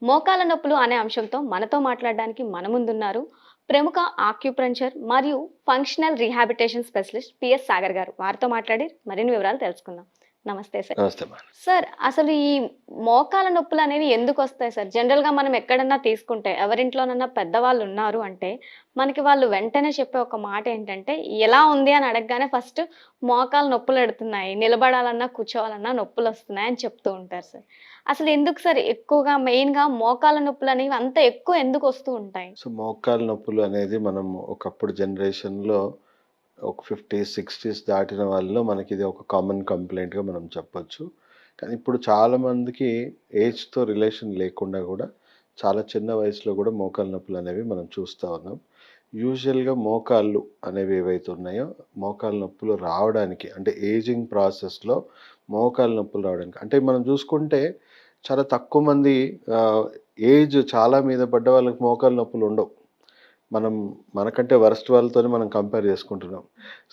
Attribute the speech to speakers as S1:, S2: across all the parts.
S1: మోకాల నొప్పులు అనే అంశంతో మనతో మాట్లాడడానికి మన ముందున్నారు ప్రముఖ ఆక్యుప్రెంచర్ మరియు functional rehabilitation specialist PS Sagar గారు. వారితో మాట్లాడి మరిన్ని వివరాలు తెలుసుకుందాం. నమస్తే సార్.
S2: నమస్తే మేడం.
S1: సార్, అసలు ఈ మోకాల నొప్పులనేవి ఎందుకొస్తాయి సార్? జనరల్‌గా మనం ఎక్కడన్నా తీసుకుంటే ఎవరింట్లోనన్నా పెద్దవాళ్ళు ఉన్నారు అంటే, మనకి వాళ్ళు వెంటనే చెప్పే ఒక మాట ఏంటంటే, ఎలా ఉంది అని అడగగానే ఫస్ట్ మోకాలు నొప్పులెడుతున్నాయి, నిలబడాలన్నా, కూర్చోవాలన్నా నొప్పులొస్తున్నాయి అని చెప్తూ ఉంటారు సార్. అసలు ఎందుకు సార్ ఎక్కువగా మెయిన్‌గా మోకాల నొప్పులనేవి అంత ఎక్కువ ఎందుకొస్తూ ఉంటాయి?
S2: సో, మోకాలు నొప్పులు అనేది మనం ఒకప్పుడు జనరేషన్‌లో ఒక 50స్, 60స్ దాటిన వాళ్ళలో మనకిది ఒక కామన్ కంప్లెయింట్‌గా మనం చెప్పొచ్చు. కానీ ఇప్పుడు చాలామందికి ఏజ్‌తో రిలేషన్ లేకుండా గూడా చాలా చిన్న వయసులో గూడా మోకాలు నొప్పులనేవి మనం చూస్తా ఉన్నాం. యూజువల్‌గా మోకాళ్ళు అనేవి ఏవైతే ఉన్నాయో, మోకాలు నొప్పులు రావడానికి అంటే ఏజింగ్ ప్రాసెస్‌లో మోకాలు నొప్పులు రావడానికి అంటే మనం చూసుకుంటే చాలా తక్కువ మంది ఏజ్ చాలా మీద పడ్డ వాళ్ళకి మోకాలు నొప్పులుండవు. మనం మనకంటే వరస్ట్ వాళ్ళతోనే మనం కంపేర్ చేసుకుంటున్నాం.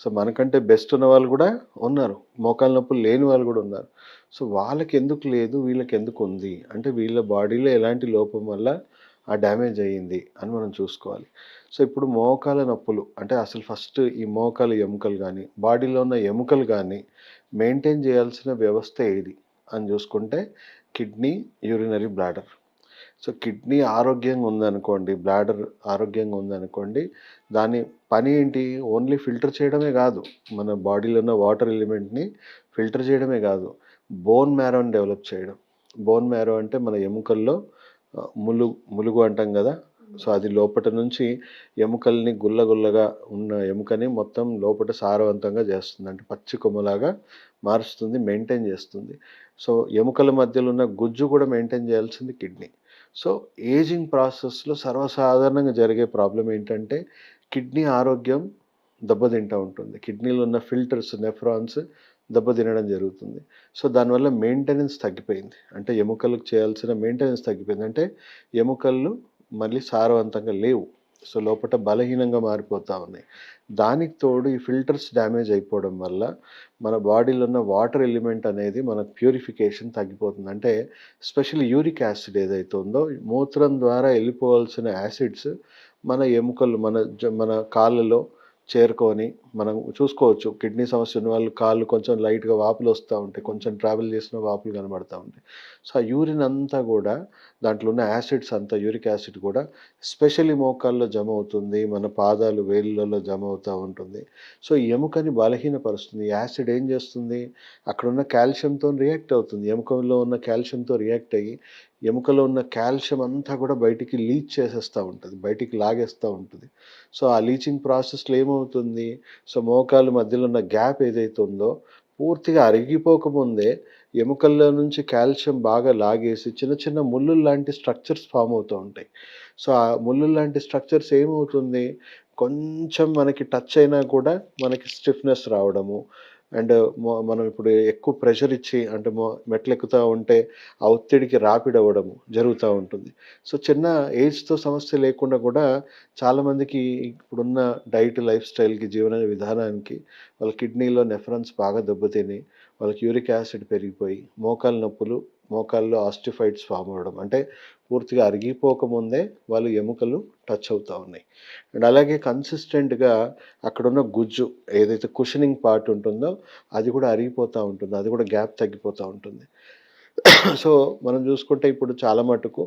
S2: సో, మనకంటే బెస్ట్ ఉన్న వాళ్ళు గూడా ఉన్నారు. మోకాలు నొప్పులు లేని వాళ్ళు గూడా ఉన్నారు. సో, వాళ్ళకెందుకు లేదు, వీళ్ళకెందుకుంది? అంటే వీళ్ళ బాడీలో ఎలాంటి లోపం వల్ల ఆ డ్యామేజ్ అయ్యింది అని మనం చూసుకోవాలి. సో, ఇప్పుడు మోకాల నొప్పులు అంటే అసలు ఫస్ట్ ఈ మోకాలు ఎముకలు గానీ, బాడీలో ఉన్న ఎముకలు గానీ మెయింటైన్ చేయాల్సిన వ్యవస్థ ఏది అని చూసుకుంటే kidney, urinary bladder. So, kidney ఆరోగ్యంగా ఉందనుకోండి, బ్లాడర్ ఆరోగ్యంగా ఉందనుకోండి, దాని పని ఏంటి? ఓన్లీ ఫిల్టర్ చేయడమే గాదు. మన బాడీలో ఉన్న వాటర్ ఎలిమెంట్‌ని ఫిల్టర్ చేయడమే గాదు, బోన్ మ్యారోని డెవలప్ చేయడం. బోన్ మ్యారో అంటే మన ఎముకల్లో ములుగు అంటాం గదా! సో, అది లోపట నుంచి ఎముకల్ని గుల్లగా ఉన్న ఎముకని మొత్తం లోపట సారవంతంగా చేస్తుంది. అంటే పచ్చి కొమ్మలాగా మారుస్తుంది, మెయింటైన్ చేస్తుంది. సో, ఎముకల మధ్యలో ఉన్న గుజ్జు కూడా మెయింటైన్ చేయాల్సింది కిడ్నీ. సో, ఏజింగ్ ప్రాసెస్‌లో సర్వసాధారణంగా జరిగే ప్రాబ్లమ్ ఏంటంటే, కిడ్నీ ఆరోగ్యం దెబ్బతింటా ఉంటుంది. కిడ్నీలో ఉన్న ఫిల్టర్స్, నెఫ్రాన్స్ దెబ్బతినడం జరుగుతుంది. సో, దానివల్ల మెయింటెనెన్స్ తగ్గిపోయింది. అంటే ఎముకలకు చేయాల్సిన మెయింటెనెన్స్ తగ్గిపోయింది. అంటే ఎముకలు మళ్ళీ సారవంతంగా లేవు. సో, లోపట బలహీనంగా మారిపోతా ఉన్నాయి. దానికి తోడు ఈ ఫిల్టర్స్ డ్యామేజ్ అయిపోవడం వల్ల మన బాడీలో ఉన్న వాటర్ ఎలిమెంట్ అనేది మన ప్యూరిఫికేషన్ తగ్గిపోతుంది. అంటే ఎస్పెషల్లీ యూరిక్ యాసిడ్ ఏదైతే ఉందో మూత్రం ద్వారా వెళ్ళిపోవాల్సిన యాసిడ్స్ మన ఎముకలు మన కాళ్ళలో చేరుకొని మనం చూసుకోవచ్చు. కిడ్నీ సమస్య ఉన్న వాళ్ళు కాళ్ళు కొంచెం లైట్‌గా వాపులు వస్తా ఉంటాయి. కొంచెం ట్రావెల్ చేసిన వాపులు కనబడతా ఉంటాయి. సో, ఆ యూరిన్ అంతా కూడా దాంట్లో ఉన్న యాసిడ్స్ అంతా యూరిక్ యాసిడ్ కూడా ఎస్పెషల్లీ మోకాల్లో జమ అవుతుంది. మన పాదాలు వేళ్ళలో జమ అవుతా ఉంటుంది. సో, ఈ ఎముకని బలహీనపరుస్తుంది. యాసిడ్ ఏం చేస్తుంది? అక్కడున్న కాల్షియంతోని రియాక్ట్ అవుతుంది. ఎముకలో ఉన్న కాల్షియంతో రియాక్ట్ అయ్యి ఎముకలో ఉన్న కాల్షియం అంతా కూడా బయటికి లీచ్ చేసేస్తా ఉంటది. బయటికి లాగేస్తా ఉంటది. సో, ఆ లీచింగ్ ప్రాసెస్‌లో ఏమవుతుంది? సో, మోకాలు మధ్యలో ఉన్న గ్యాప్ ఏదైతే ఉందో పూర్తిగా అరిగిపోకముందే ఎముకల్లో నుంచి కాల్షియం బాగా లాగేసి చిన్న చిన్న ముల్లుల్లాంటి స్ట్రక్చర్స్ ఫార్మ్ అవుతూ ఉంటాయి. సో, ఆ ముల్లుల్లాంటి స్ట్రక్చర్స్ ఏమవుతుంది? కొంచెం మనకి టచ్ అయినా కూడా మనకి స్టిఫ్‌నెస్ రావడము. అండ్ మనం ఇప్పుడు ఎక్కువ ప్రెషర్ ఇచ్చి అంటే మెట్లెక్కుతా ఉంటే ఆ ఒత్తిడికి రాపిడవ్వడము జరుగుతా ఉంటుంది. సో, చిన్న ఏజ్‌తో సమస్య లేకుండా కూడా చాలామందికి ఇప్పుడున్న డైట్, లైఫ్ స్టైల్‌కి, జీవన విధానానికి వాళ్ళ కిడ్నీలో నెఫ్రాన్స్ బాగా దెబ్బతిని, వాళ్ళకి యూరిక్ యాసిడ్ పెరిగిపోయి, మోకాలు నొప్పులు, మోకాల్లో ఆస్టిఫైట్స్ ఫార్మ్ అవ్వడం. అంటే పూర్తిగా అరిగిపోకముందే వాళ్ళు ఎముకలు టచ్ అవుతా ఉన్నాయి. అండ్ అలాగే కన్సిస్టెంట్‌గా అక్కడున్న గుజ్జు ఏదైతే కుషనింగ్ పార్ట్ ఉంటుందో అది కూడా అరిగిపోతా ఉంటుంది. అది కూడా గ్యాప్ తగ్గిపోతా ఉంటుంది. సో, మనం చూసుకుంటే ఇప్పుడు చాలా మటుకు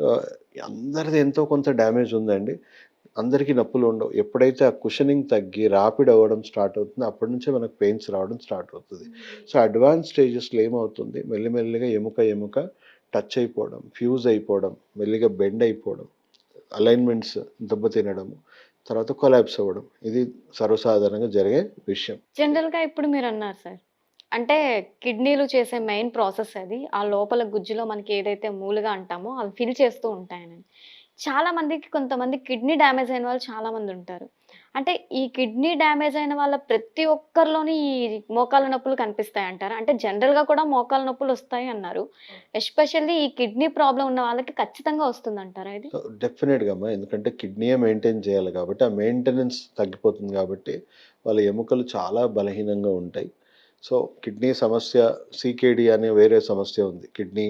S2: ఆహ్, అందరిది ఎంతో కొంత డ్యామేజ్ ఉందండి. అందరికీ నొప్పులుండవు. ఎప్పుడైతే ఆ కుషనింగ్ తగ్గి రాపిడ్ అవ్వడం స్టార్ట్ అవుతుందో అప్పటి నుంచే మనకు పెయిన్స్ రావడం స్టార్ట్ అవుతది. సో, అడ్వాన్స్ స్టేజెస్‌లో ఏమవుతుంది మెల్లిమెల్లిగా ఎముక టచ్ అయిపోవడం, ఫ్యూజ్ అయిపోవడం, మెల్లిగా బెండ్ అయిపోవడం, అలైన్‌మెంట్స్ దెబ్బతినడము, తర్వాత కొలాప్స్ అవ్వడం. ఇది సర్వసాధారణంగా జరిగే విషయం.
S1: జనరల్‌గా ఇప్పుడు మీరన్నారు సార్. అంటే కిడ్నీలు చేసే మెయిన్ ప్రాసెస్ అది. ఆ లోపల గుజ్జులో మనకి ఏదైతే మూలుగా అంటామో అవి ఫిల్ చేస్తూ ఉంటాయని. చాలా మందికి కొంతమంది కిడ్నీ డ్యామేజ్ అయిన వాళ్ళు చాలా మందుంటారు. అంటే ఈ కిడ్నీ డ్యామేజ్ అయిన వాళ్ళ ప్రతి ఒక్కరిలోని ఈ మోకాళ్ళ నొప్పులు కనిపిస్తాయంటారా? అంటే జనరల్‌గా కూడా మోకాళ్ళ నొప్పులొస్తాయి అన్నారు. ఎస్పెషల్లీ ఈ కిడ్నీ ప్రాబ్లమ్ ఉన్న వాళ్ళకి ఖచ్చితంగా వస్తుందంటారా ఇది?
S2: సో, డెఫినిట్‌గా అమ్మా. ఎందుకంటే కిడ్నీయే మెయింటైన్ చేయాలి కాబట్టి, ఆ మెయింటెనెన్స్ తగ్గిపోతుంది కాబట్టి, వాళ్ళ ఎముకలు చాలా బలహీనంగా ఉంటాయి. సో కిడ్నీ సమస్య సీకేడీ అనే వేరే సమస్య ఉంది. కిడ్నీ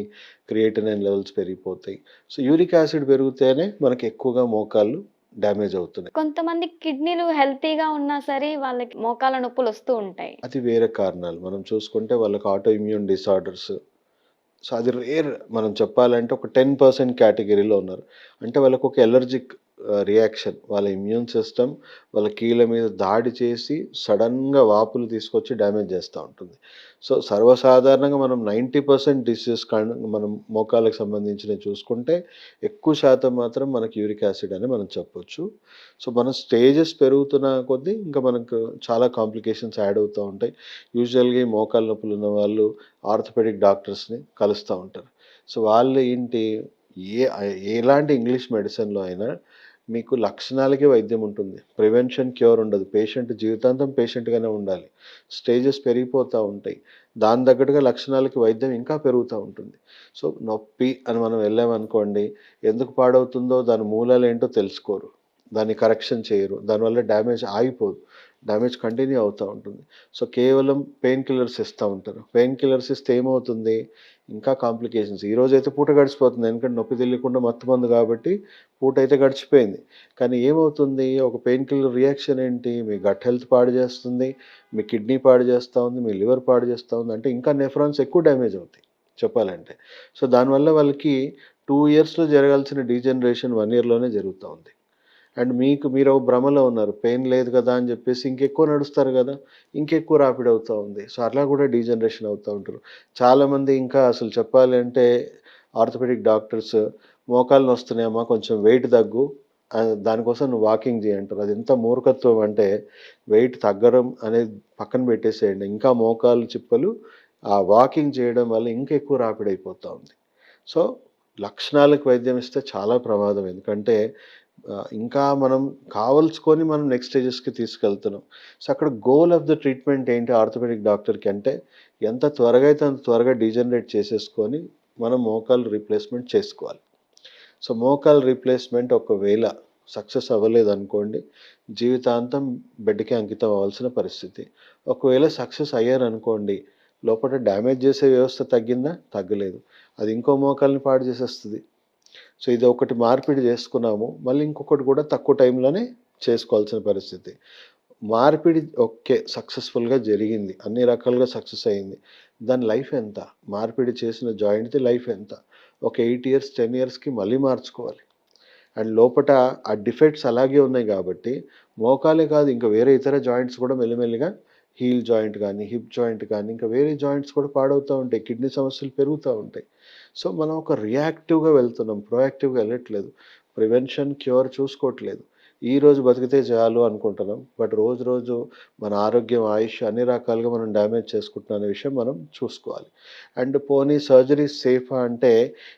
S2: క్రియేటినైన్ లెవెల్స్ పెరిగిపోతాయి. సో యూరిక్ యాసిడ్ పెరిగితేనే మనకి ఎక్కువగా మోకాళ్ళు డ్యామేజ్ అవుతున్నాయి.
S1: కొంతమంది కిడ్నీలు హెల్తీగా ఉన్నా సరే వాళ్ళకి మోకాళ్ళ నొప్పులొస్తూ ఉంటాయి.
S2: అది వేరే కారణాలు. మనం చూసుకుంటే వాళ్ళకి ఆటో ఇమ్యూన్ డిసార్డర్స్. సో అది రేర్. మనం చెప్పాలంటే ఒక 10% కేటగిరీలో ఉన్నారు. అంటే వాళ్ళకి ఒక ఎలర్జిక్ రియాక్షన్. వాళ్ళ ఇమ్యూన్ సిస్టమ్ వాళ్ళ కీళ్ళ మీద దాడి చేసి సడెన్‌గా వాపులు తీసుకొచ్చి డ్యామేజ్ చేస్తా ఉంటుంది. సో సర్వసాధారణంగా మనం 90% డిసీజెస్ మనం మోకాళ్ళకి సంబంధించినవి చూసుకుంటే ఎక్కువ శాతం మాత్రం మనకి యూరిక్ యాసిడ్ అని మనం చెప్పొచ్చు. సో మన స్టేజెస్ పెరుగుతున్న కొద్దీ ఇంకా మనకు చాలా కాంప్లికేషన్స్ యాడ్ అవుతూ ఉంటాయి. యూజువల్‌గా ఈ మోకాళ్ళ నొప్పులు ఉన్న వాళ్ళు ఆర్థోపెడిక్ డాక్టర్స్‌ని కలుస్తూ ఉంటారు. సో వాళ్ళు ఏంటి ఎలాంటి ఇంగ్లీష్ మెడిసిన్‌లో అయినా మీకు లక్షణాలకే వైద్యం ఉంటుంది. ప్రివెన్షన్, క్యూర్ ఉండదు. పేషెంట్ జీవితాంతం పేషెంట్‌గానే ఉండాలి. స్టేజెస్ పెరిగిపోతూ ఉంటాయి. దాని తగ్గట్టుగా లక్షణాలకి వైద్యం ఇంకా పెరుగుతూ ఉంటుంది. సో నొప్పి అని మనం వెళ్ళామనుకోండి, ఎందుకు పాడవుతుందో దాని మూలాలేంటో తెలుసుకోరు. దాన్ని కరెక్షన్ చేయరు. దానివల్ల డ్యామేజ్ ఆగిపోదు. డ్యామేజ్ కంటిన్యూ అవుతూ ఉంటుంది. సో కేవలం పెయిన్ కిల్లర్స్ ఇస్తూ ఉంటారు. పెయిన్ కిల్లర్స్ ఇస్తే ఏమవుతుంది? ఇంకా కాంప్లికేషన్స్. ఈరోజైతే పూట గడిచిపోతుంది. ఎందుకంటే నొప్పి తెలియకుండా మత్తుమందు కాబట్టి పూటైతే గడిచిపోయింది. కానీ ఏమవుతుంది? ఒక పెయిన్ కిల్లర్ రియాక్షన్ ఏంటి? మీ గట్ హెల్త్ పాడు చేస్తుంది. మీ కిడ్నీ పాడు చేస్తూ ఉంది. మీ లివర్ పాడు చేస్తూ ఉంది. అంటే ఇంకా నెఫ్రాన్స్ ఎక్కువ డ్యామేజ్ అవుతాయి చెప్పాలంటే. సో దానివల్ల వాళ్ళకి 2 ఇయర్స్‌లో జరగాల్సిన డీజనరేషన్ 1 ఇయర్‌లోనే జరుగుతూ ఉంది. అండ్ మీరు ఒక భ్రమలో ఉన్నారు. పెయిన్ లేదు కదా అని చెప్పేసి ఇంకెక్కువ నడుస్తారు కదా! ఇంకెక్కువ రాపిడి అవుతా ఉంది. సో అట్లా కూడా డీజనరేషన్ అవుతా ఉంటారు. చాలామంది ఇంకా అసలు చెప్పాలి అంటే ఆర్థోపెడిక్ డాక్టర్స్ మోకాళ్ళు నొస్తున్నాయమ్మా కొంచెం వెయిట్ తగ్గు. దానికోసం నువ్వు వాకింగ్ చేయి అంటారు. అది ఎంత మూర్ఖత్వం అంటే వెయిట్ తగ్గడం అనేది పక్కన పెట్టేసేయండి. ఇంకా మోకాళ్ళు చిప్పలు ఆ వాకింగ్ చేయడం వల్ల ఇంకా ఎక్కువ రాపిడి అయిపోతా ఉంది. సో లక్షణాలకు వైద్యం ఇస్తే చాలా ప్రమాదం. ఎందుకంటే ఇంకా మనం కావాల్సుకొని మనం నెక్స్ట్ స్టేజెస్‌కి తీసుకెళ్తున్నాం. సో అక్కడ గోల్ ఆఫ్ ద ట్రీట్మెంట్ ఏంటి ఆర్థోపెడిక్ డాక్టర్‌కి అంటే ఎంత త్వరగా అయితే అంత త్వరగా డీజనరేట్ చేసేసుకొని మనం మోకాలు రీప్లేస్‌మెంట్ చేసుకోవాలి. సో మోకాలు రీప్లేస్‌మెంట్ ఒకవేళ సక్సెస్ అవ్వలేదనుకోండి, జీవితాంతం బెడ్‌కి అంకితం అవ్వాల్సిన పరిస్థితి. ఒకవేళ సక్సెస్ అయ్యారనుకోండి, లోపట డ్యామేజ్ చేసే వ్యవస్థ తగ్గిందా? తగ్గలేదు. అది ఇంకో మోకాల్ని పాడు చేసేస్తది. సో ఇది ఒకటి మార్పిడి చేసుకున్నాము. మళ్ళీ ఇంకొకటి కూడా తక్కువ టైంలోనే చేసుకోవాల్సిన పరిస్థితి. మార్పిడి ఓకే. సక్సెస్‌ఫుల్‌గా జరిగింది. అన్ని రకాలుగా సక్సెస్ అయింది. దాని లైఫ్ ఎంత? మార్పిడి చేసిన జాయింట్‌ది లైఫ్ ఎంత? ఒక 8 ఇయర్స్, 10 ఇయర్స్‌కి మళ్ళీ మార్చుకోవాలి. అండ్ లోపట ఆ డిఫెక్ట్స్ అలాగే ఉన్నాయి కాబట్టి మోకాలే కాదు ఇంకా వేరే ఇతర జాయింట్స్ కూడా మెల్లిమెల్లిగా హీల్ జాయింట్ కానీ, హిప్ జాయింట్ కానీ ఇంకా వేరే జాయింట్స్ కూడా పాడవుతూ ఉంటాయి. కిడ్నీ సమస్యలు పెరుగుతూ ఉంటాయి. సో మనం ఒక రియాక్టివ్‌గా వెళ్తున్నాం. ప్రొయాక్టివ్‌గా వెళ్ళట్లేదు. ప్రివెన్షన్, క్యూర్ చూసుకోవట్లేదు. ఈరోజు బతికితే చాలు అనుకుంటున్నాం. బట్ రోజు రోజు మన ఆరోగ్యం, ఆయుష్ అన్ని రకాలుగా మనం డ్యామేజ్ చేసుకుంటున్నాం అనే విషయం మనం చూసుకోవాలి. అండ్ పోనీ సర్జరీస్ సేఫా అంటే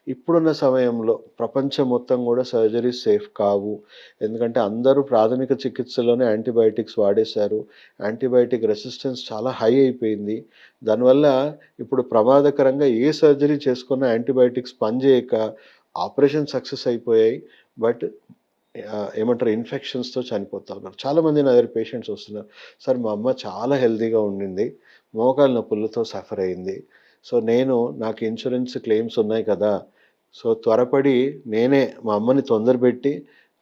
S2: ఇప్పుడున్న సమయంలో ప్రపంచం మొత్తం కూడా సర్జరీస్ సేఫ్ కావు. ఎందుకంటే అందరూ ప్రాథమిక చికిత్సలోనే యాంటీబయాటిక్స్ వాడేశారు. యాంటీబయాటిక్ రెసిస్టెన్స్ చాలా హై అయిపోయింది. దానివల్ల ఇప్పుడు ప్రమాదకరంగా ఏ సర్జరీ చేసుకున్నా యాంటీబయాటిక్స్ పనిచేయక ఆపరేషన్ సక్సెస్ అయిపోయాయి. బట్ ఏమంటారు ఇన్ఫెక్షన్స్‌తో చనిపోతా ఉన్నారు. చాలామంది నా దగ్గర పేషెంట్స్ వస్తున్నారు. సార్ మా అమ్మ చాలా హెల్తీగా ఉండింది. మోకాళ్ళ నొప్పులతో సఫర్ అయింది. సో నాకు ఇన్స్యూరెన్స్ క్లెయిమ్స్ ఉన్నాయి కదా! సో త్వరపడి నేనే మా అమ్మని తొందరపెట్టి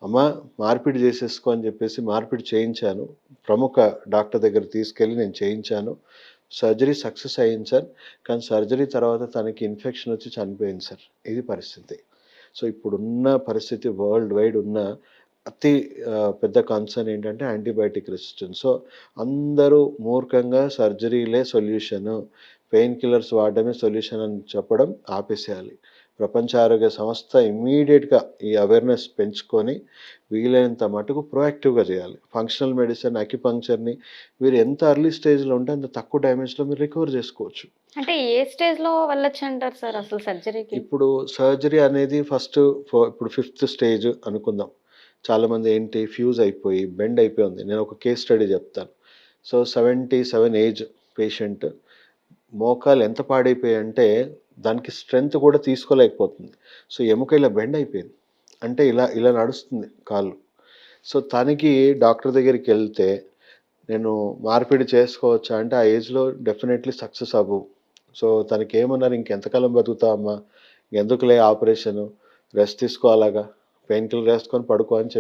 S2: అమ్మ మార్పిడి చేసేసుకో అని చెప్పేసి మార్పిడి చేయించాను. ప్రముఖ డాక్టర్ దగ్గరికి తీసుకెళ్ళి నేను చేయించాను. సర్జరీ సక్సెస్ అయింది సార్. కానీ సర్జరీ తర్వాత తనకి ఇన్ఫెక్షన్ వచ్చి చనిపోయింది సార్. ఇది పరిస్థితి. సో ఇప్పుడున్న పరిస్థితి వరల్డ్ వైడ్ ఉన్న అతి పెద్ద కన్సర్న్ ఏంటంటే యాంటీబయాటిక్ రెసిస్టెన్స్. సో అందరూ మూర్ఖంగా సర్జరీలే సొల్యూషను, పెయిన్ కిల్లర్స్ వాడడమే సొల్యూషన్ అని చెప్పడం ఆపేసేయాలి. ప్రపంచ ఆరోగ్య సంస్థ ఇమ్మీడియేట్‌గా ఈ అవేర్‌నెస్ పెంచుకొని వీలైనంత మటుకు ప్రొయాక్టివ్‌గా చేయాలి. ఫంక్షనల్ మెడిసిన్, అక్యుపంక్చర్‌ని మీరు ఎంత ఎర్లీ స్టేజ్‌లో ఉంటే అంత తక్కువ డ్యామేజ్‌లో మీరు రికవర్ చేసుకోవచ్చు.
S1: అంటే ఏ స్టేజ్‌లో వెళ్ళొచ్చంటారు సార్ అసలు సర్జరీకి?
S2: ఇప్పుడు సర్జరీ అనేది ఇప్పుడు ఫిఫ్త్ స్టేజ్ అనుకుందాం. చాలామంది ఏంటి ఫ్యూజ్ అయిపోయి, బెండ్ అయిపోయి ఉంది. నేను ఒక కేస్ స్టడీ చెప్తాను. సో 77 ఏజ్ పేషెంట్ మోకాలు ఎంత పాడైపోయాయంటే దానికి స్ట్రెంత్ కూడా తీసుకోలేకపోతుంది. సో ఎముక ఇలా బెండ్ అయిపోయింది. అంటే ఇలా ఇలా నడుస్తుంది కాళ్ళు. సో తనకి డాక్టర్ దగ్గరికెళ్తే నేను మార్పిడి చేసుకోవచ్చా అంటే, ఆ ఏజ్‌లో డెఫినైట్‌లీ సక్సెస్ అవ్వవు. సో, తనకేమన్నారు, "ఇంకెంతకాలం బతుకుతావమ్మా? ఎందుకులే ఆపరేషను, రెస్ట్ తీసుకో అలాగా. పెయిన్ కిల్లర్ ఏసుకొని పడుకో" అని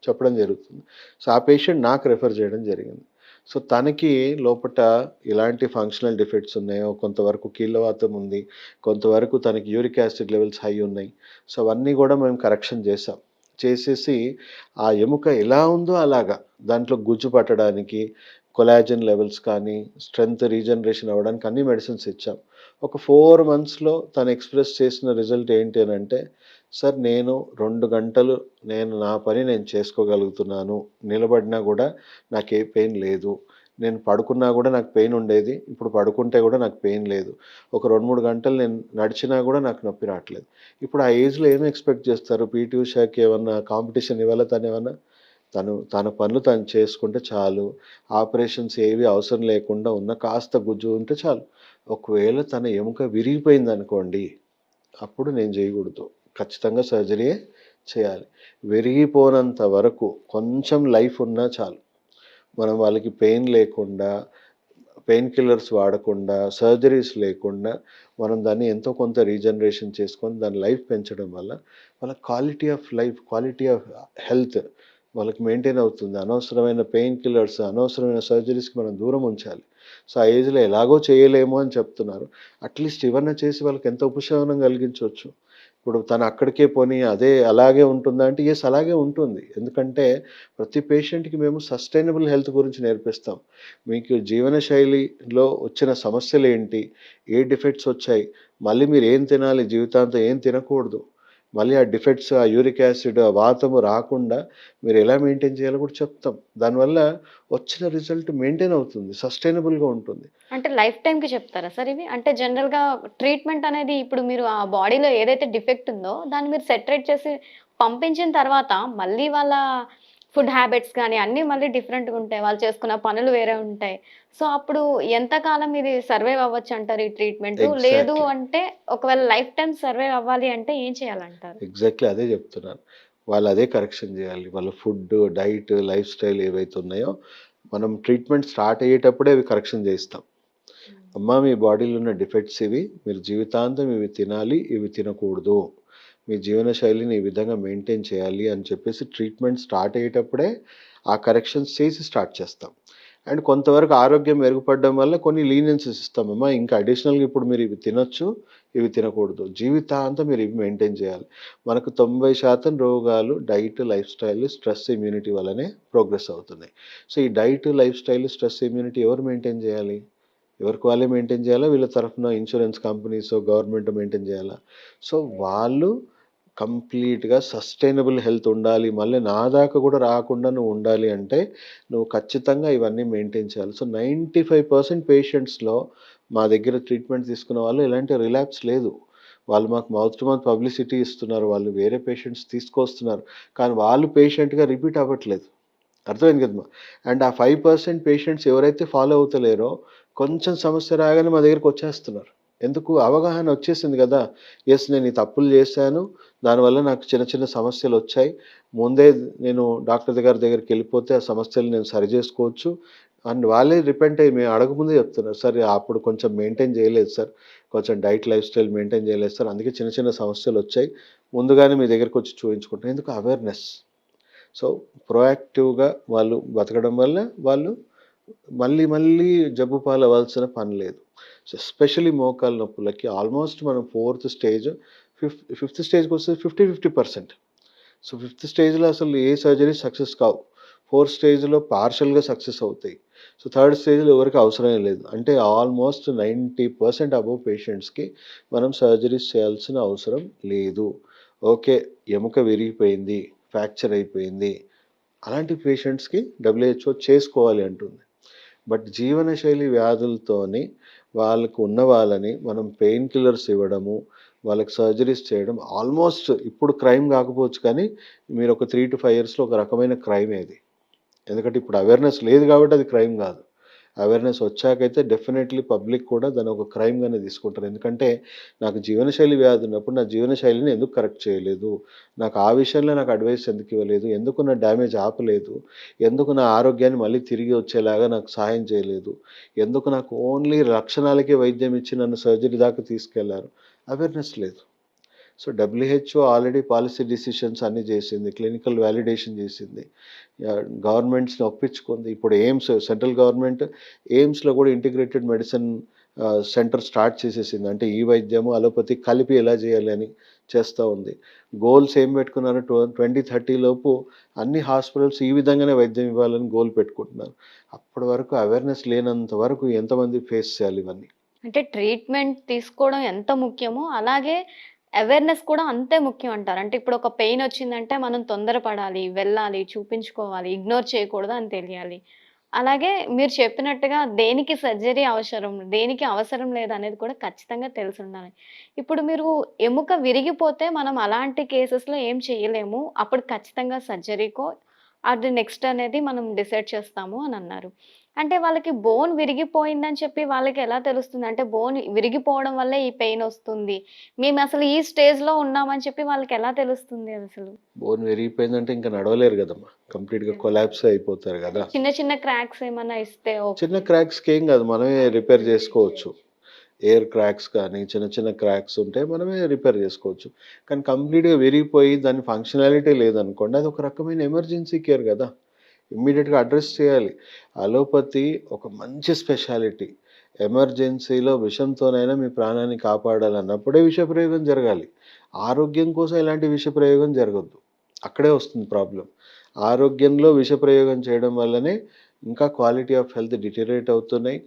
S2: చెప్పడం జరుగుతుంది. సో, ఆ పేషెంట్ నాకు రిఫర్ చేయడం జరిగింది. సో, తనకి లోపట ఎలాంటి ఫంక్షనల్ డిఫెక్ట్స్ ఉన్నాయో, కొంతవరకు కీళ్ళవాతం ఉంది, కొంతవరకు తనకి యూరిక్ యాసిడ్ లెవెల్స్ హై ఉన్నాయి. సో, అవన్నీ గూడా మేము కరెక్షన్ చేశాం. చేసేసి ఆ ఎముక ఎలా ఉందో అలాగా దాంట్లో గుజ్జు పట్టడానికి, కొలాజన్ లెవెల్స్ కానీ, స్ట్రెంత్ రీజనరేషన్ అవ్వడానికి అన్ని మెడిసిన్స్ ఇచ్చాం. ఒక 4 మంత్స్‌లో తను ఎక్స్‌ప్రెస్ చేసిన రిజల్ట్ ఏంటి అనంటే, "సార్ నేను 2 గంటలు నా పని నేను చేసుకోగలుగుతున్నాను. నిలబడినా గూడా నాకే పెయిన్ లేదు. నేను పడుకున్నా గూడా నాకు పెయిన్ ఉండేది. ఇప్పుడు పడుకుంటే గూడా నాకు పెయిన్ లేదు. ఒక 2, 3 గంటలు నేను నడిచినా గూడా నాకు నొప్పి రాట్లేదు." ఇప్పుడు ఆ ఏజ్‌లో ఏమి ఎక్స్‌పెక్ట్ చేస్తారు? పీటీ ఉషాకి ఏమన్నా కాంపిటీషన్ ఇవ్వాలా తనేమన్నా? తన పనులు తను చేసుకుంటే చాలు. ఆపరేషన్స్ ఏవి అవసరం లేకుండా ఉన్న కాస్త గుజ్జు ఉంటే చాలు. ఒకవేళ తన ఎముక విరిగిపోయిందనుకోండి, అప్పుడు నేను జేయగూడదు. ఖచ్చితంగా సర్జరీయే చేయాలి. విరిగిపోనంత వరకు కొంచెం లైఫ్ ఉన్నా చాలు. మనం వాళ్ళకి పెయిన్ లేకుండా, పెయిన్ కిల్లర్స్ వాడకుండా, సర్జరీస్ లేకుండా మనం దాన్ని ఎంతో కొంత రీజనరేషన్ చేసుకొని దాని లైఫ్ పెంచడం వల్ల వాళ్ళ quality of life, quality of health వాళ్ళకి మెయింటైన్ అవుతుంది. అనవసరమైన పెయిన్ కిల్లర్స్, అనవసరమైన సర్జరీస్‌కి మనం దూరం ఉంచాలి. సో, ఆ ఏజ్‌లో ఎలాగో చేయలేము అని చెప్తున్నారు. అట్‌లీస్ట్ ఇవన్నా చేసి వాళ్ళకి ఎంత ఉపశమనం కలిగించొచ్చు. ఇప్పుడు తను అక్కడికే పోనీ అదే అలాగే ఉంటుందా అంటే, యెస్ అలాగే ఉంటుంది. ఎందుకంటే ప్రతి పేషెంట్‌కి మేము సస్టైనబుల్ హెల్త్ గురించి నేర్పిస్తాం. మీకు జీవనశైలిలో వచ్చిన సమస్యలేంటి? ఏ డిఫెక్ట్స్ వచ్చాయి? మళ్ళీ మీరేం తినాలి? జీవితాంతం ఏం తినకూడదు? మళ్ళీ ఆ డిఫెక్ట్స్, ఆ యూరిక్ యాసిడ్, ఆ వాతము రాకుండా మీరెలా మెయింటైన్ చేయాలో కూడా చెప్తాం. దానివల్ల వచ్చిన రిజల్ట్ మెయింటైన్ అవుతుంది. సస్టైనబుల్‌గా ఉంటుంది.
S1: అంటే లైఫ్ టైమ్‌కి చెప్తారా సార్ ఇవి? అంటే జనరల్‌గా ట్రీట్మెంట్ అనేది ఇప్పుడు మీరు ఆ బాడీలో ఏదైతే డిఫెక్ట్ ఉందో దాన్ని మీరు సెటరేట్ చేసి పంపించిన తర్వాత మళ్ళీ వాళ్ళ ఫుడ్ హ్యాబిట్స్ గాని అన్నీ మళ్ళీ డిఫరెంట్‌గా ఉంటాయి. వాళ్ళు చేసుకున్న పనులు వేరే ఉంటాయి. సో, అప్పుడు ఎంత కాలం ఇది సర్వైవ్ అవ్వచ్చంటారు ఈ ట్రీట్మెంటు? లేదు
S2: ఎగ్జాక్ట్‌లీ.
S1: అంటే ఒకవేళ లైఫ్ టైమ్ సర్వైవ్ అవ్వాలి అంటే ఏం చేయాలంటారు?
S2: ఎగ్జాక్ట్‌లీ అదే జెప్తున్నాను. వాళ్ళదే కరెక్షన్ జేయాలి. వాళ్ళ ఫుడ్డు, డైట్, లైఫ్ స్టైల్ ఏవైతే ఉన్నాయో, మనం ట్రీట్మెంట్ స్టార్ట్ అయ్యేటప్పుడే అవి కరెక్షన్ జేయిస్తాం.
S1: హ్మ్.
S2: అమ్మా! మీ బాడీలో ఉన్న డిఫెక్ట్స్ ఇవి. మీరు జీవితాంతం ఇవి తినాలి, ఇవి తినకూడదు. మీ జీవన శైలిని ఈ విధంగా మెయింటైన్ చేయాలి అని చెప్పేసి ట్రీట్మెంట్ స్టార్ట్ అయ్యేటప్పుడే ఆ కరెక్షన్స్ చేసి స్టార్ట్ చేస్తాం. అండ్ కొంతవరకు ఆరోగ్యం మెరుగుపడడం వల్ల కొన్ని లీనియన్సెస్ ఇస్తామమ్మా. ఇంకా అడిషనల్‌గా ఇప్పుడు మీరు ఇవి తినొచ్చు, ఇవి తినకూడదు. జీవితాంతం మీరు ఇవి మెయింటైన్ చేయాలి. మనకు 90% రోగాలు diet, life style, stress, immunity వల్లనే ప్రోగ్రెస్ అవుతున్నాయి. సో, ఈ diet, life style, stress, immunity ఎవరు మెయింటైన్ చేయాలి? ఎవరికి వాళ్ళే మెయింటైన్ చేయాలా? వీళ్ళ తరఫున ఇన్స్యూరెన్స్ కంపెనీసో, గవర్నమెంటో మెయింటైన్ చేయాలా? సో, వాళ్ళు కంప్లీట్‌గా సస్టైనబుల్ హెల్త్ ఉండాలి. మళ్ళీ నా దాకా కూడా రాకుండా నువ్వు ఉండాలి అంటే, నువ్వు ఖచ్చితంగా ఇవన్నీ మెయింటైన్ చేయాలి. సో, 95% పేషెంట్స్‌లో మా దగ్గర ట్రీట్మెంట్ తీసుకున్న వాళ్ళు ఎలాంటి రిలాప్స్ లేదు. వాళ్ళు మాకు మౌత్ టు మౌత్ పబ్లిసిటీ ఇస్తున్నారు. వాళ్ళు వేరే పేషెంట్స్ తీసుకొస్తున్నారు. కానీ వాళ్ళు పేషెంట్‌గా రిపీట్ అవ్వట్లేదు. అర్థమైంది కదమ్మా! అండ్ ఆ 5% పేషెంట్స్ ఎవరైతే ఫాలో అవుతలేరో, కొంచెం సమస్య రాగానే మా దగ్గరికొచ్చేస్తున్నారు. ఎందుకు? అవగాహన వచ్చేసింది గదా! యెస్, నేను ఈ తప్పులు చేశాను. దానివల్ల నాకు చిన్న చిన్న సమస్యలొచ్చాయి. ముందే నేను డాక్టర్ గారి దగ్గరికెళ్ళిపోతే ఆ సమస్యలు నేను సరిజేసుకోవచ్చు. అండ్ వాళ్ళే రిపెంట్ అయ్యి మేము అడగకముందే చెప్తున్నారు. సార్ అప్పుడు కొంచెం మెయింటైన్ చేయలేదు సార్. కొంచెం డైట్, లైఫ్ స్టైల్ మెయింటైన్ చేయలేదు సార్. అందుకే చిన్న చిన్న సమస్యలొచ్చాయి. ముందుగానే మీ దగ్గరికొచ్చి చూయించుకుంటున్నా. ఎందుకు? అవేర్‌నెస్. సో, ప్రొయాక్టివ్‌గా వాళ్ళు బతకడం వల్ల వాళ్ళు మళ్ళీ మళ్ళీ జబ్బు పాలవ్వాల్సిన పని లేదు. సో, ఎస్పెషల్లీ మోకాళ్ళ నొప్పులకి ఆల్మోస్ట్ మనం ఫోర్త్ స్టేజ్, ఫిఫ్త్ స్టేజ్‌కొస్తే 50% సో, ఫిఫ్త్ స్టేజ్‌లో అసలు ఏ సర్జరీ సక్సెస్ కావు. ఫోర్త్ స్టేజ్‌లో పార్షియల్‌గా సక్సెస్ అవుతాయి. సో, థర్డ్ స్టేజ్‌లో ఎవరికీ అవసరమే లేదు. అంటే ఆల్మోస్ట్ 90% అబోవ్ పేషెంట్స్‌కి మనం సర్జరీస్ చేయాల్సిన అవసరం లేదు. ఓకే. ఎముక విరిగిపోయింది, ఫ్రాక్చర్ అయిపోయింది. అలాంటి పేషెంట్స్‌కి డబ్ల్యూహెచ్‌ఓ చేసుకోవాలి అంటుంది. బట్ జీవనశైలి వ్యాధులతోని వాళ్ళకు ఉన్న వాళ్ళని మనం పెయిన్ కిల్లర్స్ ఇవ్వడము, వాళ్ళకి సర్జరీస్ చేయడం ఆల్మోస్ట్ ఇప్పుడు క్రైమ్ కాకపోవచ్చు కానీ, మీరు ఒక 3-5 ఇయర్స్‌లో ఒక రకమైన క్రైమే ఇది. ఎందుకంటే ఇప్పుడు అవేర్‌నెస్ లేదు కాబట్టి అది క్రైమ్ కాదు. అవేర్‌నెస్ వచ్చాకైతే డెఫినెట్‌లీ పబ్లిక్ కూడా దాన్ని ఒక క్రైమ్‌గానే తీసుకుంటారు. ఎందుకంటే నాకు జీవనశైలి వ్యాధి ఉన్నప్పుడు నా జీవనశైలిని ఎందుకు కరెక్ట్ చేయలేదు? నాకు ఆ విషయంలో నాకు అడ్వైస్ ఎందుకు ఇవ్వలేదు? ఎందుకు నా డ్యామేజ్ ఆపలేదు? ఎందుకు నా ఆరోగ్యాన్ని మళ్ళీ తిరిగి వచ్చేలాగా నాకు సహాయం చేయలేదు? ఎందుకు నాకు ఓన్లీ లక్షణాలకే వైద్యం ఇచ్చి నన్ను సర్జరీ దాకా తీసుకెళ్లారు? అవేర్‌నెస్ లేదు. So, WHO already policy decisions అన్నీ చేసింది. క్లినికల్ వాలిడేషన్ చేసింది. గవర్నమెంట్స్‌ని ఒప్పించుకుంది. ఇప్పుడు సెంట్రల్ గవర్నమెంట్ ఎయిమ్స్‌లో కూడా ఇంటిగ్రేటెడ్ మెడిసిన్ సెంటర్ స్టార్ట్ చేసేసింది. అంటే ఈ వైద్యము, అలోపతి కలిపి ఎలా చేయాలి అని చేస్తా ఉంది. గోల్స్ ఏం పెట్టుకున్నారు 2030 లోపు అన్ని హాస్పిటల్స్ ఈ విధంగానే వైద్యం ఇవ్వాలని గోల్ పెట్టుకుంటున్నారు. అప్పటి వరకు అవేర్‌నెస్ లేనంత వరకు ఎంతమంది ఫేస్ చేయాలి ఇవన్నీ?
S1: అంటే ట్రీట్మెంట్ తీసుకోవడం ఎంత ముఖ్యమో, అలాగే అవేర్‌నెస్ కూడా అంతే ముఖ్యం అంటారు. అంటే ఇప్పుడు ఒక పెయిన్ వచ్చిందంటే మనం తొందరపడాలి, వెళ్ళాలి, చూపించుకోవాలి, ఇగ్నోర్ చేయకూడదు అని తెలియాలి. అలాగే మీరు చెప్పినట్టుగా దేనికి సర్జరీ అవసరం, దేనికి అవసరం లేదనేది కూడా ఖచ్చితంగా తెలిసుండాలి. ఇప్పుడు మీరు ఎముక విరిగిపోతే మనం అలాంటి కేసెస్‌లో ఏం చేయలేము. అప్పుడు ఖచ్చితంగా సర్జరీకో అది నెక్స్ట్ అనేది మనం డిసైడ్ చేస్తాము అనన్నారు. అంటే వాళ్ళకి బోన్ విరిగిపోయిందని చెప్పి వాళ్ళకెలా తెలుస్తుంది? అంటే బోన్ విరిగిపోవడం వల్లే ఈ పెయినొస్తుంది. మేమసలు ఈ స్టేజ్‌లో ఉన్నామని చెప్పి వాళ్ళకెలా తెలుస్తుంది అసలు?
S2: బోన్ విరిగిపోయిందంటే ఇంక నడవలేరు గదమ్మా! కంప్లీట్‌గా కొలాప్స్ అయిపోతారు
S1: అంటే
S2: గదా!
S1: చిన్న చిన్న క్రాక్స్ ఏమన్నా ఇస్తే ఓకే.
S2: చిన్న క్రాక్స్‌కి ఏం గాదు. మనమే రిపేర్ జేసుకోవచ్చు. ఎయిర్ క్రాక్స్ కానీ, చిన్న చిన్న క్రాక్స్ ఉంటే మనమే రిపేర్ జేసుకోవచ్చు. కానీ కంప్లీట్‌గా విరిగిపోయి దాని ఫంక్షనాలిటీ లేదనుకోండి, అదొక రకమైన ఎమర్జెన్సీ కేర్ గదా! ఇమ్మీడియేట్‌గా అడ్రెస్ చేయాలి. అలోపతి ఒక మంచి స్పెషాలిటీ. ఎమర్జెన్సీలో విషంతోనైనా మీ ప్రాణాన్ని కాపాడాలన్నప్పుడే విషప్రయోగం జరగాలి. ఆరోగ్యం కోసం ఎలాంటి విషప్రయోగం జరగొద్దు. అక్కడే వస్తుంది ప్రాబ్లమ్. ఆరోగ్యంలో విషప్రయోగం చేయడం వల్లనే ఇంకా క్వాలిటీ ఆఫ్ హెల్త్ డిటెరియరేట్ అవుతున్నాయి.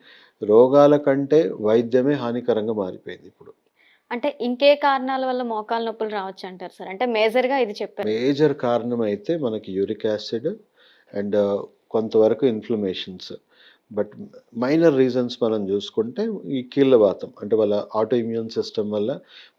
S2: రోగాల కంటే వైద్యమే హానికరంగా మారిపోయింది ఇప్పుడు.
S1: అంటే ఇంకే కారణాల వల్ల మోకాలు నొప్పులు రావచ్చంటారు సార్? అంటే మేజర్‌గా ఇది చెప్పారు.
S2: మేజర్ కారణం అయితే మనకి యూరిక్ యాసిడ్ అండ్ కొంతవరకు ఇన్‌ఫ్లమేషన్స్. బట్ మైనర్ రీజన్స్ మనం జూసుకుంటే ఈ కీళ్ళవాతం అంటే వాళ్ళ ఆటో ఇమ్యూన్ సిస్టమ్ వల్ల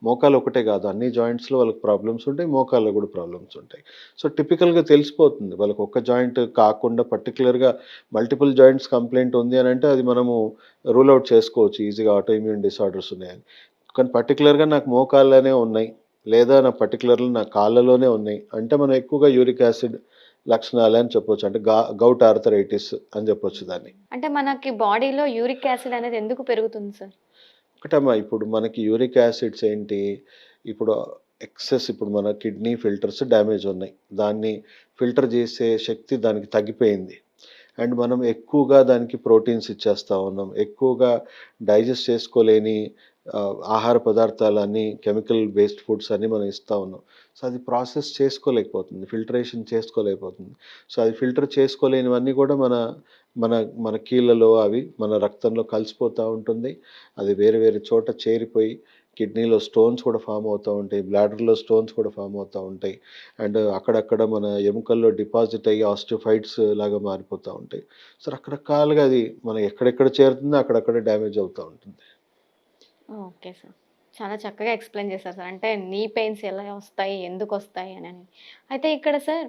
S2: మోకాలు ఒకటే గాదు అన్ని జాయింట్స్‌లో వాళ్ళకి ప్రాబ్లమ్స్ ఉంటాయి. మోకాళ్ళలో గూడా ప్రాబ్లమ్స్ ఉంటాయి. సో, టిపికల్‌గా తెలిసిపోతుంది. వాళ్ళకి ఒక్క జాయింట్ కాకుండా పర్టిక్యులర్‌గా మల్టిపుల్ జాయింట్స్ కంప్లెయింట్ ఉంది అనంటే అది మనము రూల్ ఔట్ చేసుకోవచ్చు ఈజీగా ఆటో ఇమ్యూన్ డిసార్డర్స్ ఉన్నాయని. కానీ పర్టిక్యులర్‌గా నాకు మోకాళ్ళనే ఉన్నాయి. లేదా పర్టిక్యులర్‌గా నా కాళ్ళలోనే ఉన్నాయి. అంటే మనం ఎక్కువగా యూరిక్ యాసిడ్ లక్షణాలే అని చెప్పొచ్చు. అంటే గౌట్ ఆర్థరైటిస్ అని చెప్పొచ్చు దాన్ని.
S1: అంటే మనకి బాడీలో యూరిక్ యాసిడ్ అనేది ఎందుకు పెరుగుతుంది సార్?
S2: ఒకటమ్మా ఇప్పుడు మనకి యూరిక్ యాసిడ్స్ ఏంటి? ఇప్పుడు ఇప్పుడు మన కిడ్నీ ఫిల్టర్స్ డ్యామేజ్ ఉన్నాయి. దాన్ని ఫిల్టర్ చేసే శక్తి దానికి తగ్గిపోయింది. అండ్ మనం ఎక్కువగా దానికి ప్రోటీన్స్ ఇచ్చేస్తా ఉన్నాం. ఎక్కువగా డైజెస్ట్ చేసుకోలేని ఆహార పదార్థాలన్నీ కెమికల్ బేస్డ్ ఫుడ్స్ అన్నీ మనం ఇస్తా ఉన్నాం. సో, అది ప్రాసెస్ చేసుకోలేకపోతుంది. ఫిల్టరేషన్ చేసుకోలేకపోతుంది. సో, అది ఫిల్టర్ చేసుకోలేనివన్నీ కూడా మన మన మన కీళ్ళలో అవి మన రక్తంలో కలిసిపోతా ఉంటుంది. అది వేరే వేరే చోట చేరిపోయి కిడ్నీలో స్టోన్స్ కూడా ఫార్మ్ అవుతా ఉంటాయి. బ్లాడర్‌లో స్టోన్స్ కూడా ఫార్మ్ అవుతా ఉంటాయి. అండ్ అక్కడక్కడ మన ఎముకల్లో డిపాజిట్ అయ్యి ఆస్టియోఫైట్స్ లాగా మారిపోతా ఉంటాయి. సో, రకరకాలుగా అది మనం ఎక్కడెక్కడ చేరుతుందో అక్కడక్కడ డ్యామేజ్ అవుతా ఉంటుంది.
S1: Okay sir. చాలా చక్కగా ఎక్స్‌ప్లెయిన్ చేశారు సార్. అంటే నీ పెయిన్స్ ఎలా వస్తాయి? ఎందుకొస్తాయి అనని. అయితే ఇక్కడ సార్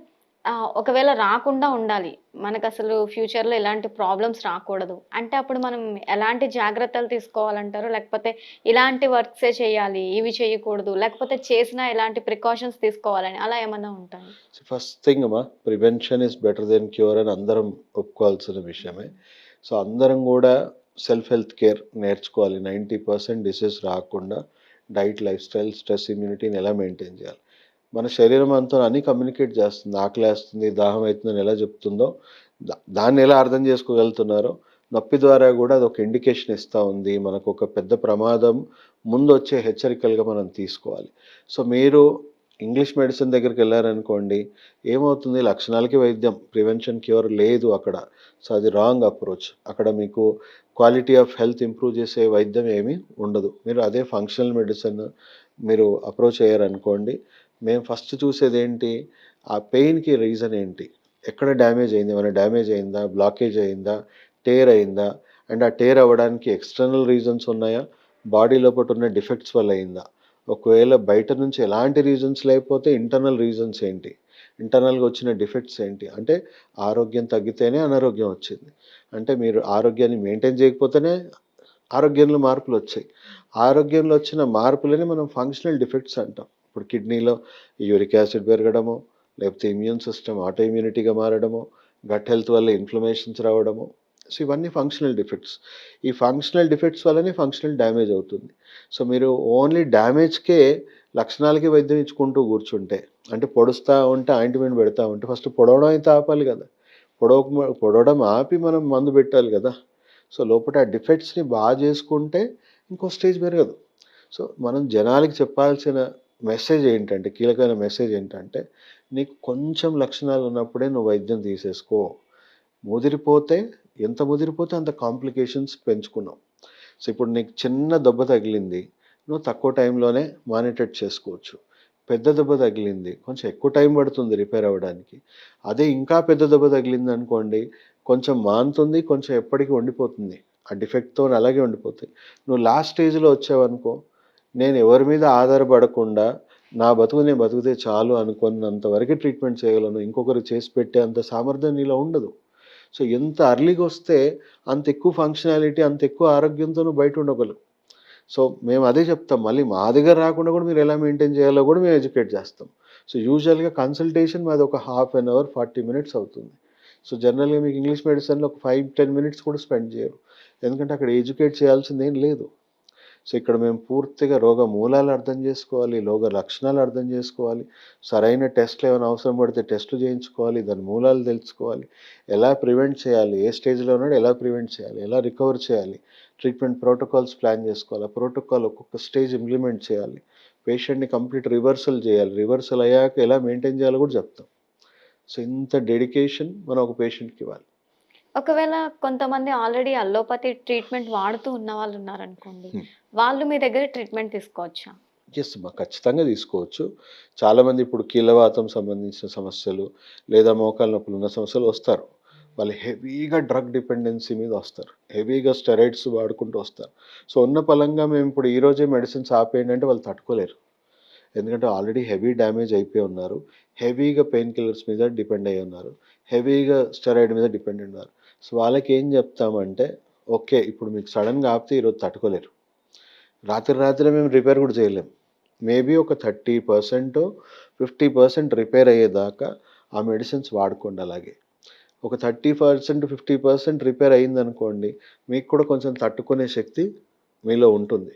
S1: ఒకవేళ రాకుండా ఉండాలి. మనకసలు ఫ్యూచర్‌లో ఎలాంటి ప్రాబ్లమ్స్ రాకూడదు. అంటే అప్పుడు మనం ఎలాంటి జాగ్రత్తలు తీసుకోవాలంటారు? లేకపోతే ఇలాంటి వర్క్సే చేయాలి, ఇవి చేయకూడదు, లేకపోతే చేసినా ఎలాంటి ప్రికాషన్స్ తీసుకోవాలని అలా ఏమన్నా ఉంటాయా?
S2: ఫస్ట్ థింగ్ అమ్మా prevention is better than cure అని అందరం ఒప్పుకోవాల్సిన విషయమే. సో, అందరం గూడా సెల్ఫ్ హెల్త్ కేర్ నేర్చుకోవాలి. 90% డిసీజ్ రాకుండా డైట్, లైఫ్ స్టైల్, స్ట్రెస్, ఇమ్యూనిటీని ఎలా మెయింటైన్ చేయాలి. మన శరీరం అంతా అన్నీ కమ్యూనికేట్ చేస్తుంది. ఆకలేస్తుంది, దాహం అయితుందని ఎలా చెప్తుందో, దాన్ని ఎలా అర్థం చేసుకోగలుగుతున్నారో, నొప్పి ద్వారా గూడా అదొక ఇండికేషన్ ఇస్తా ఉంది. మనకొక పెద్ద ప్రమాదం ముందొచ్చే హెచ్చరికలుగా మనం తీసుకోవాలి. సో, మీరు ఇంగ్లీష్ మెడిసిన్ దగ్గరికెళ్లారనుకోండి, ఏమవుతుంది లక్షణాలకి వైద్యం, ప్రివెన్షన్ క్యూర్ లేదు అక్కడ. సో, అది రాంగ్ అప్రోచ్. అక్కడ మీకు క్వాలిటీ ఆఫ్ హెల్త్ ఇంప్రూవ్ చేసే వైద్యం ఏమీ ఉండదు. మీరు అదే ఫంక్షనల్ మెడిసిన్ మీరు అప్రోచ్ అయ్యారనుకోండి, మేము ఫస్ట్ చూసేదేంటి, ఆ పెయిన్‌కి రీజన్ ఏంటి? ఎక్కడ డ్యామేజ్ అయింది? ఏమైనా డ్యామేజ్ అయిందా? బ్లాకేజ్ అయిందా? టేర్ అయిందా? అండ్ ఆ టేర్ అవ్వడానికి ఎక్స్‌టర్నల్ రీజన్స్ ఉన్నాయా? బాడీ లోపటున్న డిఫెక్ట్స్ వల్ల అయిందా? ఒకవేళ బయట నుంచి ఎలాంటి రీజన్స్ లేకపోతే ఇంటర్నల్ రీజన్స్ ఏంటి? ఇంటర్నల్గా వచ్చిన డిఫెక్ట్స్ ఏంటి అంటే ఆరోగ్యం తగ్గితేనే అనారోగ్యం వచ్చింది, అంటే మీరు ఆరోగ్యాన్ని మెయింటైన్ చేయకపోతేనే ఆరోగ్యంలో మార్పులు వచ్చాయి. ఆరోగ్యంలో వచ్చిన మార్పులని మనం ఫంక్షనల్ డిఫెక్ట్స్ అంటాం. ఇప్పుడు కిడ్నీలో యూరిక్ యాసిడ్ పెరగడము, లేకపోతే ఇమ్యూన్ సిస్టమ్ ఆటో ఇమ్యూనిటీగా మారడము, గట్ హెల్త్ వల్ల ఇన్ఫ్లమేషన్స్ రావడము. సో ఇవన్నీ ఫంక్షనల్ డిఫెక్ట్స్. ఈ ఫంక్షనల్ డిఫెక్ట్స్ వల్లనే ఫంక్షనల్ డ్యామేజ్ అవుతుంది. సో మీరు ఓన్లీ డ్యామేజ్కే లక్షణాలకి వైద్యం ఇచ్చుకుంటూ కూర్చుంటే, అంటే పొడుస్తా ఉంటే ఆయింట్మెంట్ పెడతా ఉంటే ఫస్ట్ పొడవడం అయితే ఆపాలి కదా. పొడవడం ఆపి మనం మందు పెట్టాలి కదా. సో లోపల ఆ డిఫెక్ట్స్ని బాగా చేసుకుంటే ఇంకో స్టేజ్ పెరగదు. సో మనం జనాలకి చెప్పాల్సిన మెసేజ్ ఏంటంటే, కీలకమైన మెసేజ్ ఏంటంటే, నీకు కొంచెం లక్షణాలు ఉన్నప్పుడే నువ్వు వైద్యం తీసేసుకో. ముదిరిపోతే ఎంత ముదిరిపోతే అంత కాంప్లికేషన్స్ పెంచుకున్నావు. సో ఇప్పుడు నీకు చిన్న దెబ్బ తగిలింది, నువ్వు తక్కువ టైంలోనే మానిటర్ చేసుకోవచ్చు. పెద్ద దెబ్బ తగిలింది, కొంచెం ఎక్కువ టైం పడుతుంది రిపేర్ అవ్వడానికి. అదే ఇంకా పెద్ద దెబ్బ తగిలింది అనుకోండి, కొంచెం మానుతుంది, కొంచెం ఎప్పటికీ ఉండిపోతుంది. ఆ డిఫెక్ట్తో అలాగే ఉండిపోతాయి. నువ్వు లాస్ట్ స్టేజ్లో వచ్చావనుకో, నేను ఎవరి మీద ఆధారపడకుండా నా బతుకు నేను బతికితే చాలు అనుకున్నంత వరకే ట్రీట్మెంట్ చేయగలను. ఇంకొకరు చేసి పెట్టే అంత సామర్థ్యం నీలో ఉండదు. సో ఎంత అర్లీగా వస్తే అంత ఎక్కువ ఫంక్షనాలిటీ, అంత ఎక్కువ ఆరోగ్యంతో నువ్వు బయట ఉండగలవు. సో మేము అదే చెప్తాం. మళ్ళీ మా దగ్గర రాకుండా కూడా మీరు ఎలా మెయింటైన్ చేయాలో కూడా మేము ఎడ్యుకేట్ చేస్తాం. సో యూజువల్గా కన్సల్టేషన్ మాది ఒక హాఫ్ అన్ అవర్ 40 మినిట్స్ అవుతుంది. సో జనరల్గా మీకు ఇంగ్లీష్ మెడిసిన్లో ఒక 5-10 మినిట్స్ కూడా స్పెండ్ చేయరు, ఎందుకంటే అక్కడ ఎడ్యుకేట్ చేయాల్సింది ఏం లేదు. సో ఇక్కడ మేము పూర్తిగా రోగ మూలాలు అర్థం చేసుకోవాలి, రోగ లక్షణాలు అర్థం చేసుకోవాలి, సరైన టెస్ట్లు ఏమైనా అవసరం పడితే టెస్టులు చేయించుకోవాలి, దాని మూలాలు తెలుసుకోవాలి, ఎలా ప్రివెంట్ చేయాలి, ఏ స్టేజ్లో ఉన్నాడు ఎలా ప్రివెంట్ చేయాలి, ఎలా రికవర్ చేయాలి, ట్రీట్మెంట్ ప్రోటోకాల్స్ ప్లాన్ చేసుకోవాలి, ఆ ప్రోటోకాల్ ఒక్కొక్క స్టేజ్ ఇంప్లిమెంట్ చేయాలి, పేషెంట్ని కంప్లీట్ రివర్సల్ చేయాలి, రివర్సల్ అయ్యాక ఎలా మెయింటైన్ చేయాలో కూడా చెప్తాం. సో ఇంత డెడికేషన్ మనం ఒక పేషెంట్కి ఇవ్వాలి.
S1: ఒకవేళ కొంతమంది ఆల్రెడీ అల్లోపతి ట్రీట్మెంట్ వాడుతూ ఉన్న వాళ్ళు ఉన్నారనుకోండి, వాళ్ళు మీ దగ్గర ట్రీట్మెంట్ తీసుకోవచ్చా?
S2: ఎస్ అమ్మా, ఖచ్చితంగా తీసుకోవచ్చు. చాలామంది ఇప్పుడు కీళ్ళవాతం సంబంధించిన సమస్యలు లేదా మోకాళ్ళ నొప్పులు ఉన్న సమస్యలు వస్తారు. వాళ్ళు హెవీగా డ్రగ్ డిపెండెన్సీ మీద వస్తారు, హెవీగా స్టెరాయిడ్స్ వాడుకుంటూ వస్తారు. సో ఉన్న పలంగా మేము ఇప్పుడు ఈరోజే మెడిసిన్స్ ఆపేయండి అంటే వాళ్ళు తట్టుకోలేరు, ఎందుకంటే ఆల్రెడీ హెవీ డ్యామేజ్ అయిపోయి ఉన్నారు, హెవీగా పెయిన్ కిల్లర్స్ మీద డిపెండ్ అయ్యి ఉన్నారు, హెవీగా స్టెరాయిడ్ మీద డిపెండ్ ఉన్నారు. సో వాళ్ళకి ఏం చెప్తామంటే, ఓకే ఇప్పుడు మీకు సడన్గా ఆపితే ఈరోజు తట్టుకోలేరు, రాత్రి మేము రిపేర్ కూడా చేయలేము. మేబీ ఒక 30%, 50% రిపేర్ అయ్యేదాకా ఆ మెడిసిన్స్ వాడుకోండి. అలాగే ఒక 30%, 50% రిపేర్ అయిందనుకోండి, మీకు కూడా కొంచెం తట్టుకునే శక్తి మీలో ఉంటుంది.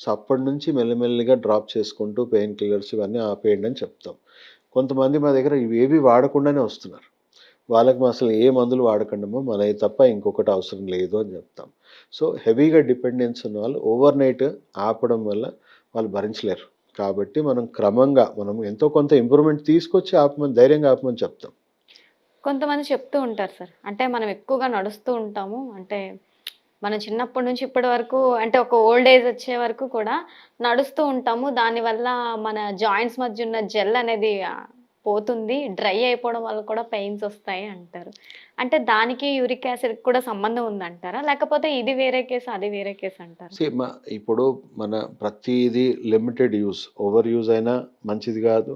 S2: సో అప్పటి నుంచి మెల్లిమెల్లిగా డ్రాప్ చేసుకుంటూ పెయిన్ కిల్లర్స్ ఇవన్నీ ఆపేయండి అని చెప్తాం. కొంతమంది మా దగ్గర ఇవేవి వాడకుండానే వస్తున్నారు. వాళ్ళకి అసలు ఏ మందులు వాడకండమో మనవి తప్ప ఇంకొకటి అవసరం లేదు అని చెప్తాం. సో హెవీగా డిపెండెన్స్ ఉన్న వాళ్ళు ఓవర్ నైట్ ఆపడం వల్ల వాళ్ళు భరించలేరు. కాబట్టి మనం క్రమంగా మనం ఎంతో కొంత ఇంప్రూవ్మెంట్ తీసుకొచ్చి ఆపమని, ధైర్యంగా ఆపమని చెప్తాం.
S1: కొంతమంది చెప్తూ ఉంటారు సార్. అంటే మనం ఎక్కువగా నడుస్తూ ఉంటాము. అంటే మనం చిన్నప్పటి నుంచి ఇప్పటి వరకు అంటే ఒక ఓల్డ్ ఏజ్ వచ్చే వరకు కూడా నడుస్తూ ఉంటాము. దానివల్ల మన జాయింట్స్ మధ్య ఉన్న జెల్ అనేది పోతుంది. డ్రై అయిపోవడం వల్ల కూడా పెయిన్స్ వస్తాయి అంటారు. అంటే దానికి యూరిక్ యాసిడ్‌కి కూడా సంబంధం ఉందంటారా? లేకపోతే ఇది వేరే కేసు, అది వేరే కేసు అంటారా?
S2: సీ ఇప్పుడు మన ప్రతీది లిమిటెడ్ యూజ్, ఓవర్ యూజ్ అయినా మంచిది కాదు,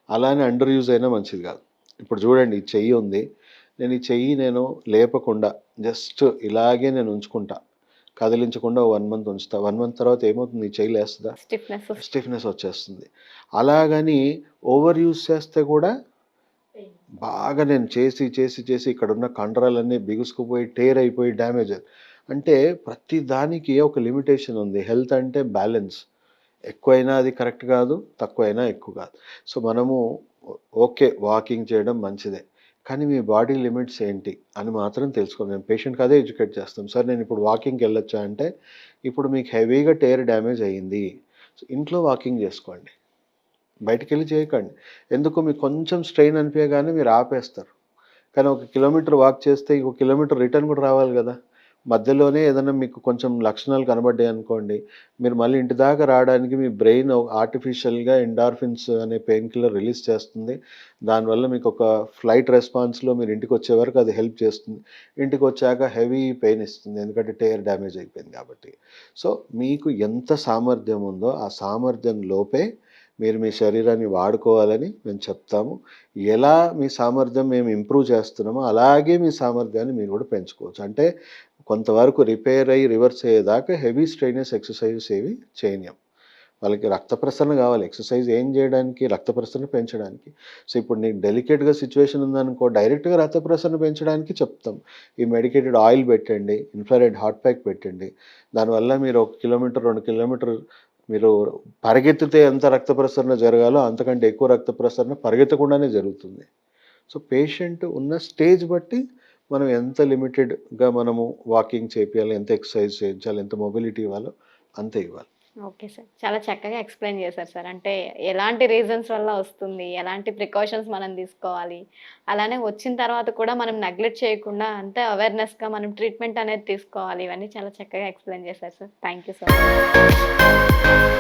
S2: అలానే అండర్ యూజ్ అయినా మంచిది కాదు. ఇప్పుడు చూడండి, ఈ చెయ్యి ఉంది, నేను ఈ చెయ్యి లేపకుండా జస్ట్ ఇలాగే నేను ఉంచుకుంటా, కదిలించకుండా 1 మంత్ ఉంచుతా. 1 మంత్ తర్వాత ఏమవుతుంది, ఈ చెయ్యి లేస్తుందా? స్టిఫ్నెస్ వచ్చేస్తుంది. అలాగని ఓవర్ యూజ్ చేస్తే కూడా బాగా నేను చేసి ఇక్కడున్న కండరాలన్నీ బిగుసుకుపోయి టేర్ అయిపోయి డ్యామేజ్. అంటే ప్రతి దానికి ఒక లిమిటేషన్ ఉంది. హెల్త్ అంటే బ్యాలెన్స్. ఎక్కువైనా అది కరెక్ట్ కాదు, తక్కువైనా ఎక్కువ కాదు. సో మనము ఓకే వాకింగ్ చేయడం మంచిదే, కానీ మీ బాడీ లిమిట్స్ ఏంటి అని మాత్రం తెలుసుకోండి. మేము పేషెంట్కి అదే ఎడ్యుకేట్ చేస్తాం. సార్ నేను ఇప్పుడు వాకింగ్కి వెళ్ళొచ్చా అంటే, ఇప్పుడు మీకు హెవీగా టేర్ డ్యామేజ్ అయ్యింది, సో ఇంట్లో వాకింగ్ చేసుకోండి, బయటికెళ్ళి చేయకండి. ఎందుకు, మీకు కొంచెం స్ట్రెయిన్ అనిపించగానే మీరు ఆపేస్తారు. కానీ 1 కిలోమీటర్ వాక్ చేస్తే ఇంకో కిలోమీటర్ రిటర్న్ కూడా రావాలి కదా. మధ్యలోనే ఏదైనా మీకు కొంచెం లక్షణాలు కనబడ్డాయి అనుకోండి, మీరు మళ్ళీ ఇంటి దాకా రావడానికి మీ బ్రెయిన్ ఆర్టిఫిషియల్గా ఎండార్ఫిన్స్ అనే పెయిన్ కిల్లర్ రిలీజ్ చేస్తుంది. దానివల్ల మీకు ఒక ఫ్లైట్ రెస్పాన్స్లో మీరు ఇంటికి వచ్చే వరకు అది హెల్ప్ చేస్తుంది. ఇంటికి వచ్చాక హెవీ పెయిన్ ఇస్తుంది, ఎందుకంటే టైర్ డ్యామేజ్ అయిపోయింది కాబట్టి. సో మీకు ఎంత సామర్థ్యం ఉందో ఆ సామర్థ్యం లోపే మీరు మీ శరీరాన్ని వాడుకోవాలని మేము చెప్తాము. ఎలా మీ సామర్థ్యం మేము ఇంప్రూవ్ చేస్తున్నామో అలాగే మీ సామర్థ్యాన్ని మీరు కూడా పెంచుకోవచ్చు. అంటే కొంతవరకు రిపేర్ అయ్యి రివర్స్ అయ్యేదాకా హెవీ స్ట్రెయినర్స్ ఎక్సర్సైజెస్ ఏవి చేయనియం. వాళ్ళకి రక్త ప్రసరణ కావాలి. ఎక్సర్సైజ్ ఏం చేయడానికి? రక్త ప్రసరణ పెంచడానికి. సో, ఇప్పుడు నీకు డెలికేట్‌గా సిట్యుయేషన్ ఉందనుకో, డైరెక్ట్‌గా రక్త ప్రసరణ పెంచడానికి చెప్తాం. ఈ మెడికేటెడ్ ఆయిల్ పెట్టండి, ఇన్‌ఫ్రారెడ్ హాట్ ప్యాక్ పెట్టండి. దానివల్ల మీరు 1 కిలోమీటర్, 2 కిలోమీటర్ మీరు పరిగెత్తితే ఎంత రక్త ప్రసరణ జరగాలో అంతకంటే ఎక్కువ రక్త ప్రసరణ పరిగెత్తకుండానే జరుగుతుంది. సో, పేషెంట్ ఉన్న స్టేజ్ బట్టి మనం ఎంత లిమిటెడ్‌గా మనము వాకింగ్ చేపియాలి, ఎంత ఎక్సర్సైజ్ చేయించాలి, ఎంత మొబిలిటీ ఇవ్వాలో అంతే ఇవ్వాలి.
S1: Okay sir. చాలా చక్కగా ఎక్స్‌ప్లెయిన్ చేశారు సార్. అంటే ఎలాంటి రీజన్స్ వల్ల వస్తుంది, ఎలాంటి ప్రికాషన్స్ మనం తీసుకోవాలి, అలానే వచ్చిన తర్వాత కూడా మనం నెగ్లెక్ట్ చేయకుండా అంతే అవేర్‌నెస్‌గా మనం ట్రీట్మెంట్ అనేది తీసుకోవాలి. ఇవన్నీ చాలా చక్కగా ఎక్స్‌ప్లెయిన్ చేశారు sir. Thank you so much.